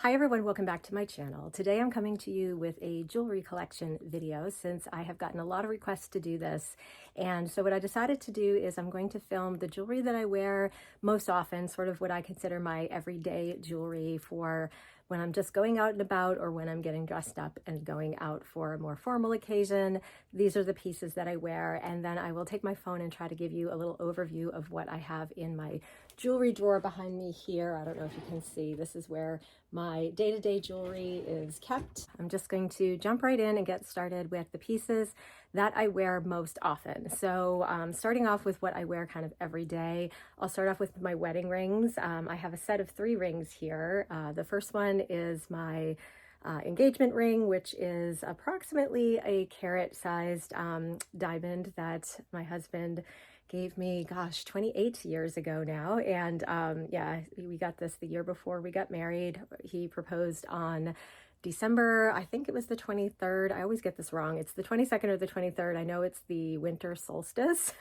Hi everyone, welcome back to my channel. Today I'm coming to you with a jewelry collection video since I have gotten a lot of requests to do this. And so what I decided to do is I'm going to film the jewelry that I wear most often, sort of what I consider my everyday jewelry for when I'm just going out and about or when I'm getting dressed up and going out for a more formal occasion. These are the pieces that I wear, and then I will take my phone and try to give you a little overview of what I have in my jewelry drawer behind me here. I don't know if you can see, this is where my day-to-day jewelry is kept. I'm just going to jump right in and get started with the pieces that I wear most often. So starting off with what I wear kind of every day, I'll start off with my wedding rings. I have a set of 3 rings here. The first one is my engagement ring, which is approximately a carat-sized diamond that my husband gave me, gosh, 28 years ago now. And yeah, we got this the year before we got married. He proposed on December, I think it was the 23rd. I always get this wrong. It's the 22nd or the 23rd. I know it's the winter solstice.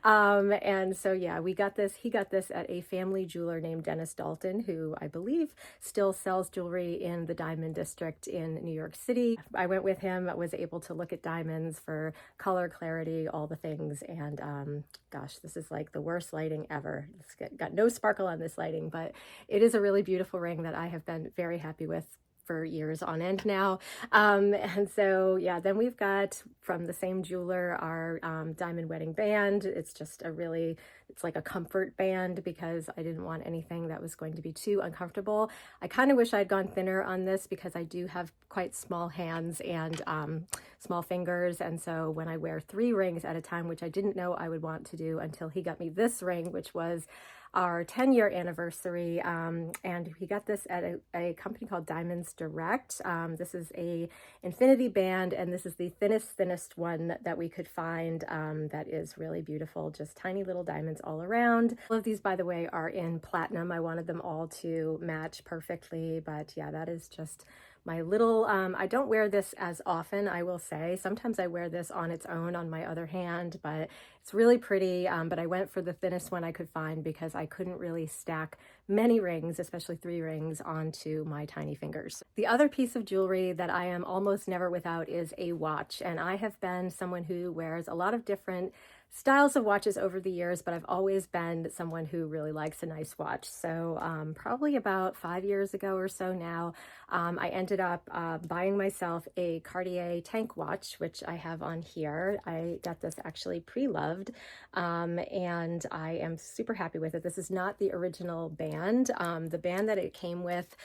And so, yeah, he got this at a family jeweler named Dennis Dalton, who I believe still sells jewelry in the Diamond District in New York City. I went with him, was able to look at diamonds for color, clarity, all the things. And gosh, this is like the worst lighting ever. It's got no sparkle on this lighting, but it is a really beautiful ring that I have been very happy with for years on end now. And so, yeah, then we've got from the same jeweler, our diamond wedding band. It's just it's like a comfort band because I didn't want anything that was going to be too uncomfortable. I kind of wish I'd gone thinner on this because I do have quite small hands and small fingers. And so when I wear 3 rings at a time, which I didn't know I would want to do until he got me this ring, which was our 10-year anniversary, and we got this at a company called Diamonds Direct. This is a infinity band, and this is the thinnest one that we could find that is really beautiful, just tiny little diamonds all around. All of these, by the way, are in platinum. I wanted them all to match perfectly, but yeah, that is just my little, I don't wear this as often, I will say. Sometimes I wear this on its own on my other hand, but it's really pretty. But I went for the thinnest one I could find because I couldn't really stack many rings, especially 3 rings, onto my tiny fingers. The other piece of jewelry that I am almost never without is a watch. And I have been someone who wears a lot of different styles of watches over the years, but I've always been someone who really likes a nice watch. So probably about 5 years ago or so now, I ended up buying myself a Cartier tank watch, which I have on here. I got this actually pre-loved, and I am super happy with it. This is not the original band. The band that it came with,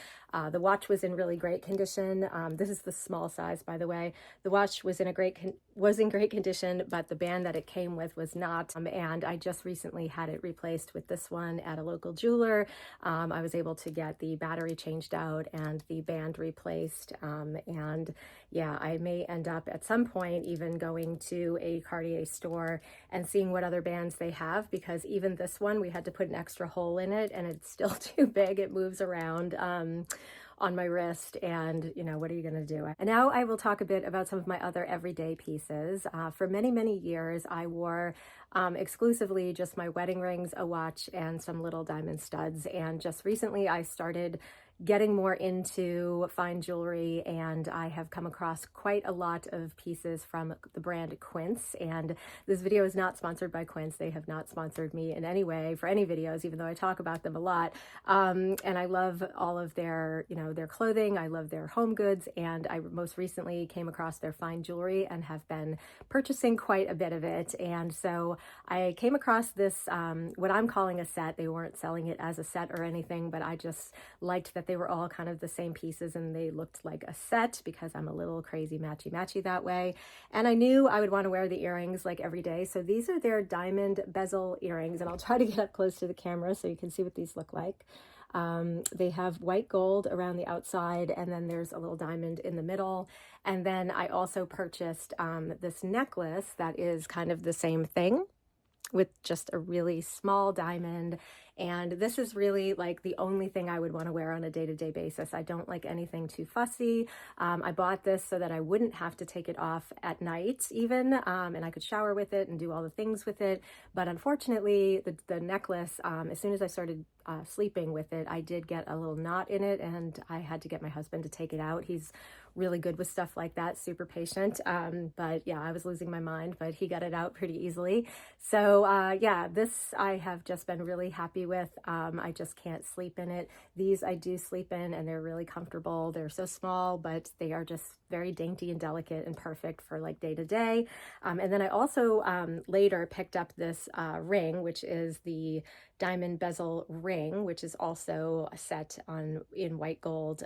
the watch was in really great condition. This is the small size, by the way. The watch was in great condition, but the band that it came with was not. And I just recently had it replaced with this one at a local jeweler. I was able to get the battery changed out and the band replaced. And yeah, I may end up at some point even going to a Cartier store and seeing what other bands they have, because even this one, we had to put an extra hole in it and it's still too big. It moves around on my wrist, and you know, what are you going to do? And now I will talk a bit about some of my other everyday pieces. For many years, I wore exclusively just my wedding rings, a watch, and some little diamond studs. And just recently I started getting more into fine jewelry, and I have come across quite a lot of pieces from the brand Quince. And this video is not sponsored by Quince. They have not sponsored me in any way for any videos, even though I talk about them a lot. And I love all of their, their clothing. I love their home goods, and I most recently came across their fine jewelry and have been purchasing quite a bit of it. And so I came across this, what I'm calling a set. They weren't selling it as a set or anything, but I just liked that they were all kind of the same pieces and they looked like a set because I'm a little crazy matchy that way. And I knew I would want to wear the earrings like every day. So these are their diamond bezel earrings, and I'll try to get up close to the camera so you can see what these look like. They have white gold around the outside, and then there's a little diamond in the middle. And then I also purchased this necklace that is kind of the same thing, with just a really small diamond And this is really like the only thing I would want to wear on a day-to-day basis. I don't like anything too fussy. I bought this so that I wouldn't have to take it off at night even, and I could shower with it and do all the things with it. But unfortunately, the necklace, as soon as I started sleeping with it, I did get a little knot in it, and I had to get my husband to take it out. He's really good with stuff like that, super patient. But yeah, I was losing my mind, but he got it out pretty easily. So yeah, this I have just been really happy with. I just can't sleep in it. These I do sleep in, and they're really comfortable. They're so small, but they are just very dainty and delicate and perfect for like day to day. And then I also later picked up this ring, which is the diamond bezel ring, which is also set in white gold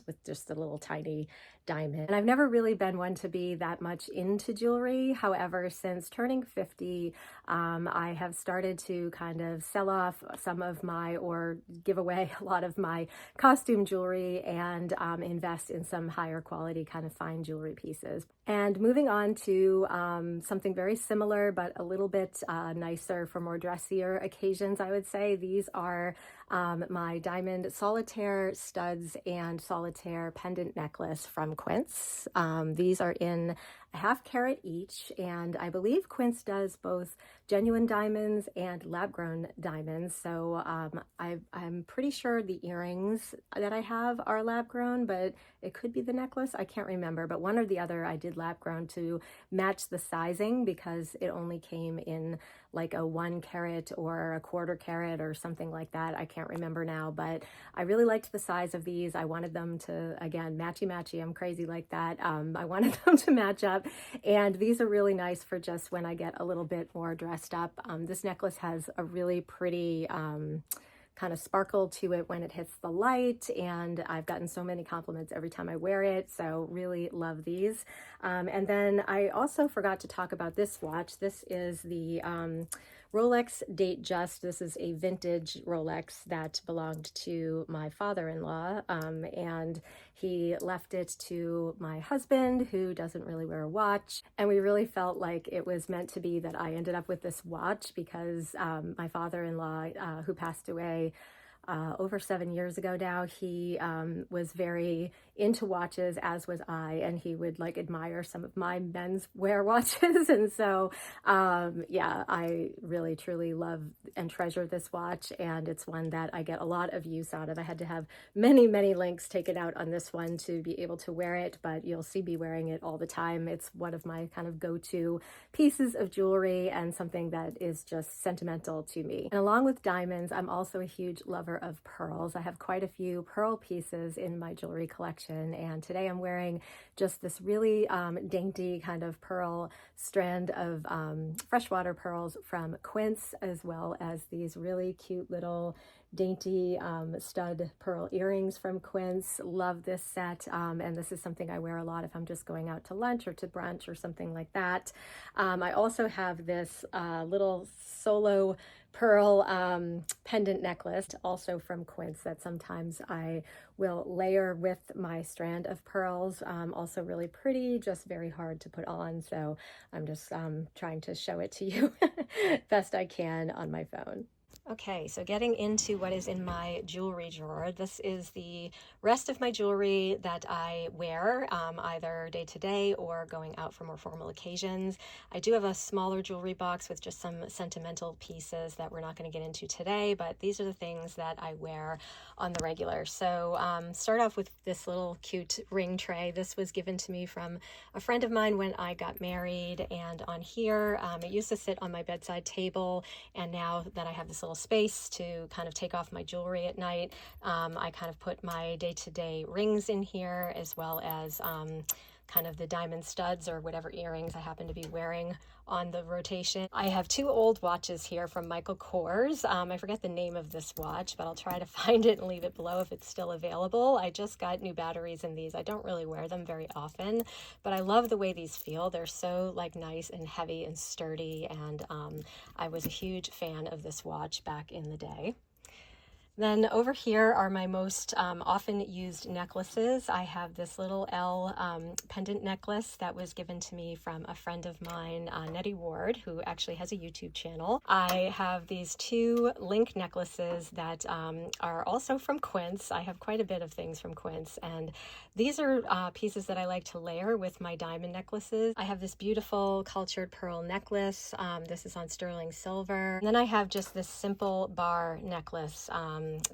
with just a little tiny diamond. And I've never really been one to be that much into jewelry. However, since turning 50, I have started to kind of sell off some of my, or give away a lot of my costume jewelry and invest in some higher quality kind of fine jewelry pieces. And moving on to something very similar, but a little bit nicer for more dressier occasions, I would say. These are my diamond solitaire studs and solitaire pendant necklace from Quince. These are in a 1/2 carat each, and I believe Quince does both genuine diamonds and lab-grown diamonds. So I'm pretty sure the earrings that I have are lab-grown, but it could be the necklace. I can't remember, but one or the other I did lab-grown to match the sizing because it only came in like a 1 carat or a 1/4 carat or something like that. I can't remember now, but I really liked the size of these. I wanted them to, again, matchy-matchy. I'm crazy like that. I wanted them to match up, and these are really nice for just when I get a little bit more dressed up. This necklace has a really pretty kind of sparkle to it when it hits the light, and I've gotten so many compliments every time I wear it, so really love these. And then I also forgot to talk about this watch. This is the Rolex Datejust. This is a vintage Rolex that belonged to my father-in-law, and he left it to my husband, who doesn't really wear a watch. And we really felt like it was meant to be that I ended up with this watch because my father-in-law, who passed away over 7 years ago now, he was very into watches, as was I, and he would like admire some of my men's wear watches. And so yeah, I really truly love and treasure this watch, and it's one that I get a lot of use out of. I had to have many links taken out on this one to be able to wear it, but you'll see me wearing it all the time. It's one of my kind of go-to pieces of jewelry and something that is just sentimental to me. And along with diamonds, I'm also a huge lover of pearls. I have quite a few pearl pieces in my jewelry collection, and today I'm wearing just this really dainty kind of pearl strand of freshwater pearls from Quince, as well as these really cute little dainty stud pearl earrings from Quince. Love this set, and this is something I wear a lot if I'm just going out to lunch or to brunch or something like that. I also have this little solo pearl pendant necklace, also from Quince, that sometimes I will layer with my strand of pearls. Also really pretty, just very hard to put on, so I'm just trying to show it to you best I can on my phone. Okay, so getting into what is in my jewelry drawer. This is the rest of my jewelry that I wear either day to day or going out for more formal occasions. I do have a smaller jewelry box with just some sentimental pieces that we're not going to get into today, but these are the things that I wear on the regular. So start off with this little cute ring tray. This was given to me from a friend of mine when I got married, and on here it used to sit on my bedside table, and now that I have this little space to kind of take off my jewelry at night, I kind of put my day-to-day rings in here, as well as kind of the diamond studs or whatever earrings I happen to be wearing on the rotation. I have 2 old watches here from Michael Kors. I forget the name of this watch, but I'll try to find it and leave it below if it's still available. I just got new batteries in these. I don't really wear them very often, but I love the way these feel. They're so like nice and heavy and sturdy, and I was a huge fan of this watch back in the day. Then over here are my most often used necklaces. I have this little L pendant necklace that was given to me from a friend of mine, Nettie Ward, who actually has a YouTube channel. I have these two link necklaces that are also from Quince. I have quite a bit of things from Quince, and these are pieces that I like to layer with my diamond necklaces. I have this beautiful cultured pearl necklace. This is on sterling silver. And then I have just this simple bar necklace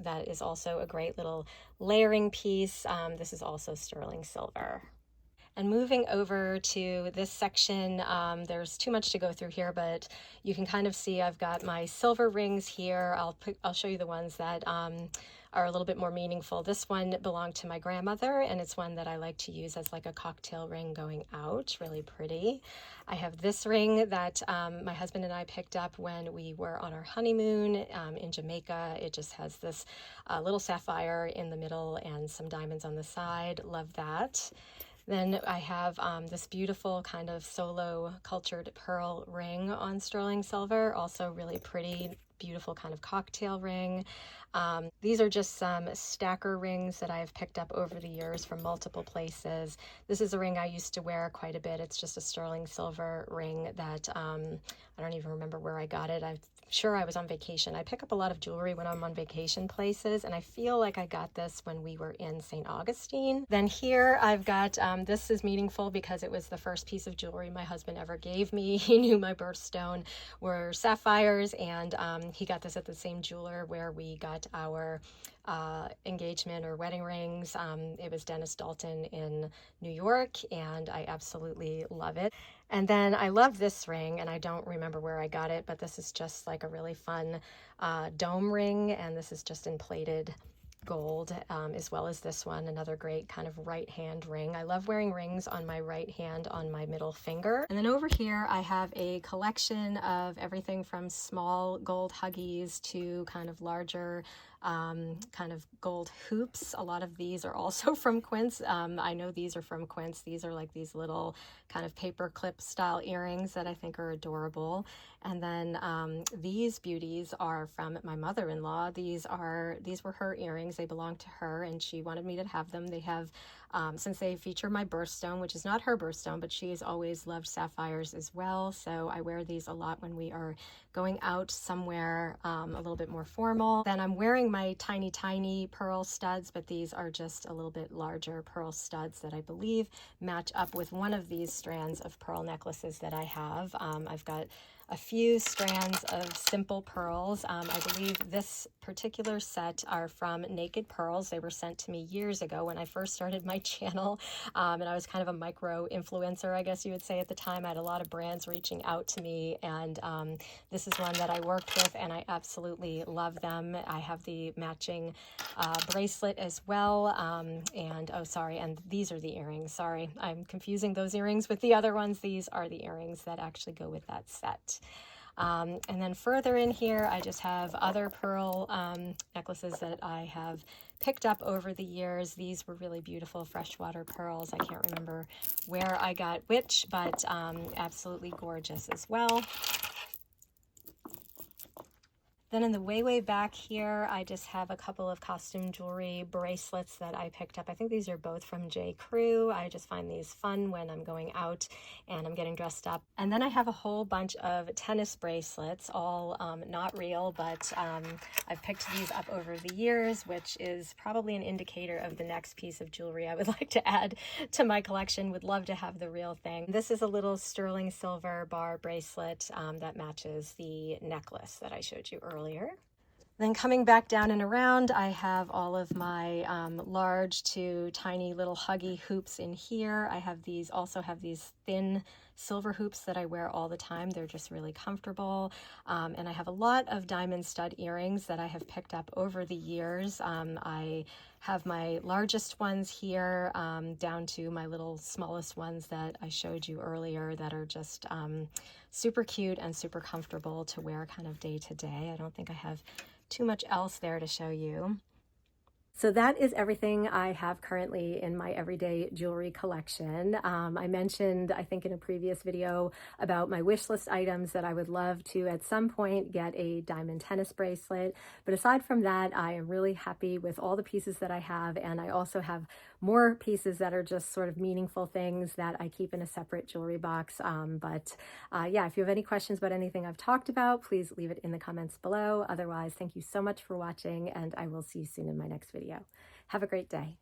that is also a great little layering piece. This is also sterling silver. And moving over to this section, there's too much to go through here, but you can kind of see I've got my silver rings here. I'll show you the ones that are a little bit more meaningful. This one belonged to my grandmother, and it's one that I like to use as like a cocktail ring going out. Really pretty. I have this ring that my husband and I picked up when we were on our honeymoon in Jamaica. It just has this little sapphire in the middle and some diamonds on the side. Love that. Then I have this beautiful kind of solo cultured pearl ring on sterling silver, also really pretty, beautiful kind of cocktail ring. These are just some stacker rings that I've picked up over the years from multiple places. This is a ring I used to wear quite a bit. It's just a sterling silver ring that I don't even remember where I got it. I'm sure I was on vacation. I pick up a lot of jewelry when I'm on vacation places, and I feel like I got this when we were in St. Augustine. Then here I've got, this is meaningful because it was the first piece of jewelry my husband ever gave me. He knew my birthstone were sapphires, and he got this at the same jeweler where we got our engagement or wedding rings. It was Dennis Dalton in New York, and I absolutely love it. And then I love this ring, and I don't remember where I got it, but this is just like a really fun dome ring, and this is just in plated gold, as well as this one, another great kind of right hand ring. I love wearing rings on my right hand on my middle finger. And then over here I have a collection of everything from small gold huggies to kind of larger kind of gold hoops. A lot of these are also from Quince. I know these are from Quince. These are like these little kind of paper clip style earrings that I think are adorable. And then these beauties are from my mother-in-law. These were her earrings. They belong to her, and she wanted me to have them. They have, since they feature my birthstone, which is not her birthstone, but she has always loved sapphires as well. So I wear these a lot when we are going out somewhere a little bit more formal. Then I'm wearing my tiny pearl studs, but these are just a little bit larger pearl studs that I believe match up with one of these strands of pearl necklaces that I have. I've got a few strands of simple pearls. I believe this particular set are from Naked Pearls. They were sent to me years ago when I first started my channel, and I was kind of a micro influencer, I guess you would say at the time. I had a lot of brands reaching out to me, and this is one that I worked with, and I absolutely love them. I have the matching bracelet as well, and oh sorry, and these are the earrings. Sorry, I'm confusing those earrings with the other ones. These are the earrings that actually go with that set. And then further in here, I just have other pearl necklaces that I have picked up over the years. These were really beautiful freshwater pearls. I can't remember where I got which, but absolutely gorgeous as well. Then in the way back here, I just have a couple of costume jewelry bracelets that I picked up. I think these are both from J. Crew. I just find these fun when I'm going out and I'm getting dressed up. And then I have a whole bunch of tennis bracelets, all not real, but I've picked these up over the years, which is probably an indicator of the next piece of jewelry I would like to add to my collection. Would love to have the real thing. This is a little sterling silver bar bracelet that matches the necklace that I showed you earlier. Then coming back down and around, I have all of my large to tiny little huggy hoops in here. I have these, also have these thin silver hoops that I wear all the time. They're just really comfortable. And I have a lot of diamond stud earrings that I have picked up over the years. I have my largest ones here down to my little smallest ones that I showed you earlier that are just super cute and super comfortable to wear kind of day to day. I don't think I have too much else there to show you. So that is everything I have currently in my everyday jewelry collection. I mentioned, I think in a previous video, about my wish list items that I would love to at some point get a diamond tennis bracelet. But aside from that, I am really happy with all the pieces that I have. And I also have more pieces that are just sort of meaningful things that I keep in a separate jewelry box. Yeah, if you have any questions about anything I've talked about, please leave it in the comments below. Otherwise, thank you so much for watching, and I will see you soon in my next video. Have a great day.